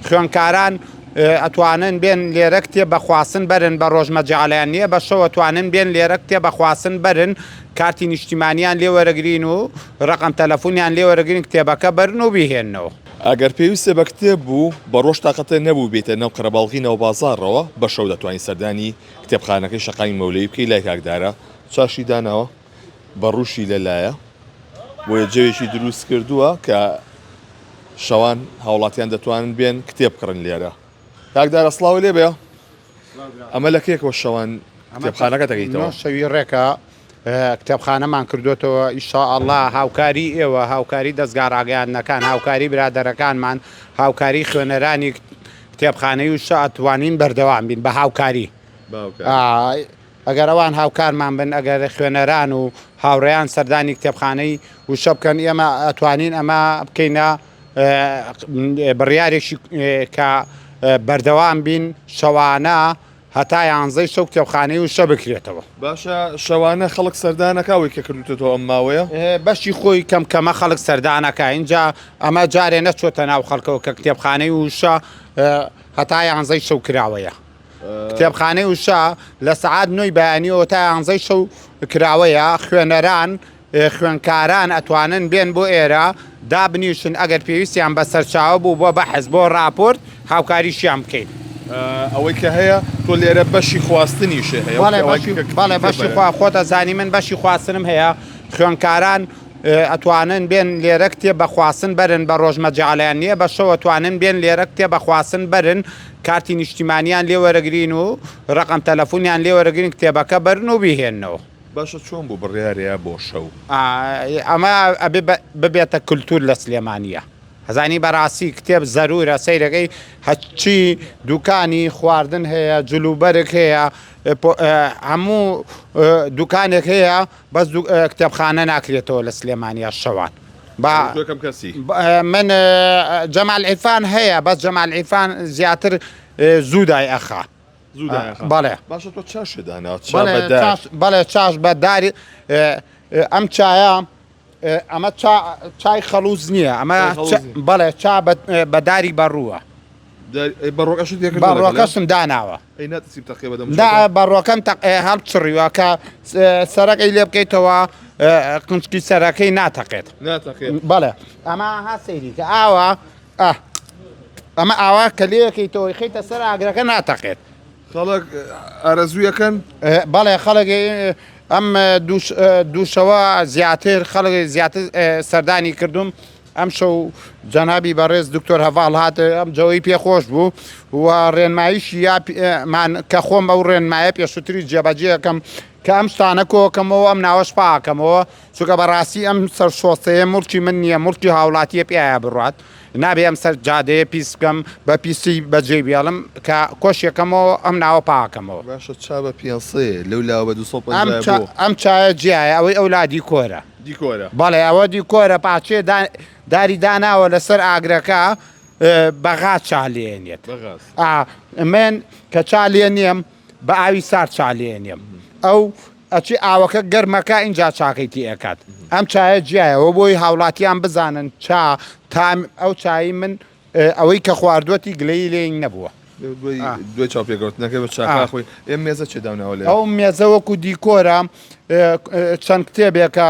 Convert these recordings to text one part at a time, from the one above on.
خوێنکاران ئەتوانن بێن لێرە کتێب بەخواستن بەرن بە ڕۆژمەجاالیان نییە بەشەوە توانن بێن لێرە کتێب بەخواستن بەرن کارتی نیشتیمانیان لێ وەرەگرین و ڕقم تەلەفۆنیان لێ وەرەگرین کتێبەکە بەرن و بیهێننەوە. ئەگەر پێویستە بە کتێب بوو بە ڕۆژ تااقەتە نەبوو بێتە نەو قەرەباڵغینەوە بازارڕەوە بەشەو دەتوانین سەردانی کتێبخانەکەی شەقامی مەولەوی بکەی لای کاکدارە چاشی داناوە بە ڕووشی لەلایە بۆیە جێوێکی دروست کردووە کە شەوان هاوڵاتیان دەتوانن بێن کتێب کڕن لێرە. کاکدارە سڵاو لێ بێ ئەمە لە کێکەوە شەوان کتێبخانەکە دەگەیتەوە شەوی ڕێکە کتێبخانەمان کردوێتەوە ئیشاءالله هاوکاری ئێوە هاوکاری دەستگا ڕاگەیاندنەکان هاوکاری برادەرەکانمان هاوکاری خوێنەرانی کتێبخانەی وشە ئەتوانین بەردەوام بین بە هاوکاری ئەگەر ئەوان هاوکارمان بن ئەگەر خوێنەران و هاوڕێیان سەردانی کتێبخانەی وشە بکەن ئێمە ئەتوانین ئەمە بکەینە بڕیارێکی کە بەردەوام بین شەوانە هەتا 11 شەو کتێبخانەی وشە بکرێتەوە. باشە شەوانە خەڵک سەردانەکەوەی کە کردوێتەوە ئەم ماوەیە بەشی خۆی کەمە خەڵک سەردانەکە اینجا ئەمە جارێ نەچۆتە ناو خەڵکەوە کە کتێبخانەی وشە هەتا 11 شەو کراوەیە. کتێبخانەی وشە لە سەعات 9 بەیانیەوە تا 11 شەو کراوەیە خوێنەران خوێنکاران ئەتوانن بێن بۆ ئێرە دابنیشن ئەگەر پێویستیان بە سەرچاوە بوو بۆ بەحث بۆ راپۆرت هاوکاریشیان بکەین. ئەوەی کە هەیە تۆ لێرە بەشی خواستنیشە هەیە بەڵێ بەشی خۆتە زانی من بەشی خواستنم هەیە خوێنکاران ئەتوانن بێن لێرە کتێب بەخواستن بەرن بە ڕۆژمەجاالیان نییە بەشەوە توانن بێن لێرە کتێب بەخواستن بەرن کارتی نیشتیمانیان لێ وەرەگرین و ڕقم تەلەفۆنیان لێ وەرەگرین کتێبەکە بەرن و بیهێننەوە. باشە چۆن بوو بڕیارەیە بۆ شەو ئەمە ببێتە کولتور لە سلێمانیە هەزانی بەڕاستی کتێب زەرورە سەیرەکەی هەچی دوکانی خواردن هەیە جلوبەرێک هەیە هەموو دوکانێک هەیە بەس کتێبخانە ناکرێتەوە لە سلێمانیا شەوان. من جەمال عیرفان هەیە بەس جەمال عیرفان زیاتر زوودای ئەخا بەڵێ باشە تۆ چاشدانا بەڵێ چاش بەداری ئەم چایە ئەمە چای خەڵوز نییە ئەمە بەڵێ چا بەداری بەڕووە بەڕۆکەشم داناوە بەڕۆکەم هەڵچڕیوە کە سەرەکەی لێ بکەیتەوە قنچکی سەرەکەی ناتەقێت بەڵێ ئەمە ها سەیری کە ئاوە ئەمە ئاوا کە لێەکەیتەوەی خەیتە سەر ئاگرەکە ناتەقێت خەڵک ئارەزوویەکەن بەڵێ خەڵک ئەم دووشەوە زیاتر خەڵک زیاتر سەردانی کردوم ئەم شەو جەنابی بەڕێز دکتۆر هەڤاڵ هاتە ئەم جەوەی پێخۆش بوو و ڕێنماییشی کە خۆم ئەو ڕێنمایە پێشووتری جێبەجێەکەم کە ئەم شتانە کۆکەمەوە ئەم ناوەش پاکەمەوە چونکە بەڕاستی ئەم سەر شۆستەیە مڵکی من نییە مڵکی هاوڵاتیە پێیە بڕات نابێ ئەم سەر جادەیە پیس بکەم بە پیسی بەجێ بێڵم کە کۆشیەکەمەوە ئەم ناوە پاکەمەوە باشە چا بە پێسێ لەو لاوە بە 250 ئەم چایە جیایە ئەوەی ئەولادی کۆرە بەڵێ ئەوە دی کۆرە پاچێ داری داناوە لەسەر ئاگرەکە بەغا چالێنێت من کە چالێ نیم بە ئاوی سار چالێ نیم ئەو ئەچی ئاوەکە گەرمەکە اینجا چاکەیتی ئەکات ئەم چایە جیایەوە بۆی هاوڵاتیان بزانن ئەو چایی من ئەوەی کە خواردوەتی گلەی لێ نەبووە دوای چاپێگەوتنەکە بە چاکا خۆی ئێم مێزە چێداونەوە لێ ئەو مێزە وەکو دیکۆرە چەند کتێبێکە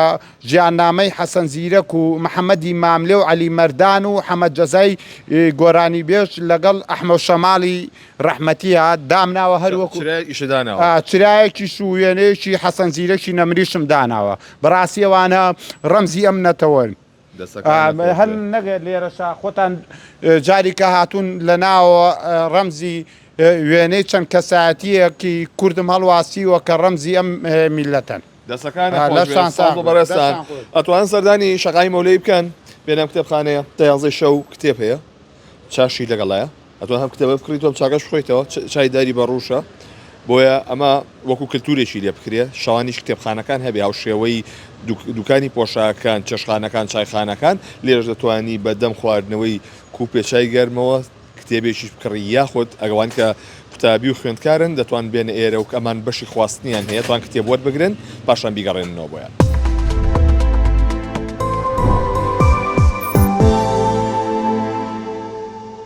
ژیاننامەی حەسەن زیرەک و محەممەدی ماملێ و عەلی مەردان و حەمەد جەزای گۆرانی بێش لەگەڵ ئەحمەد شەماڵی ڕەحمەتیە دامناوە هەروەکو چرایەکی شووێنەیەکی حەسەن زیرەکی نەمریشم داناوە بەڕاستی ئەوانە ڕەمزی ئەم نەتەوەن هەل نەگەر لێرەشا خۆتان جاری کە هاتوون لە ناوە ڕەمزی وێنەی چەند کەسایەتیەکی کوردم هەڵواسیوە کە ڕەمزی ئەم میلەتەن بەڕێستان ئەتوان سەردانی شەقامی مەولەوی بکەن بێنەم کتێبخانەیە تا 11 شەو کتێب هەیە چاشی لەگەڵایە ئەتوان هەم کتێبە بکڕیتەوە چاکەش بخۆیتەوە چای داری بەڕووشە بۆیە ئەمە وەکو کللتورێکی لێ بکرێ شەوانیش کتێبخانەکان هەبێ هاو شێوەی دوکانی پۆشاکان چێشخانەکان چایخانەکان لێرەش دەتوانی بەدەم خواردنەوەی کوپێچای گەرمەوە کتێبێکی بکڕی یاخود ئەگەوان کە قوتابی و خوێندکارن دەتوان بێنە ئێرە و ئەمان بەشی خواستنیان هەیە توان کتێب وەربگرن پاشان بیگەڕێنەوە بۆیان.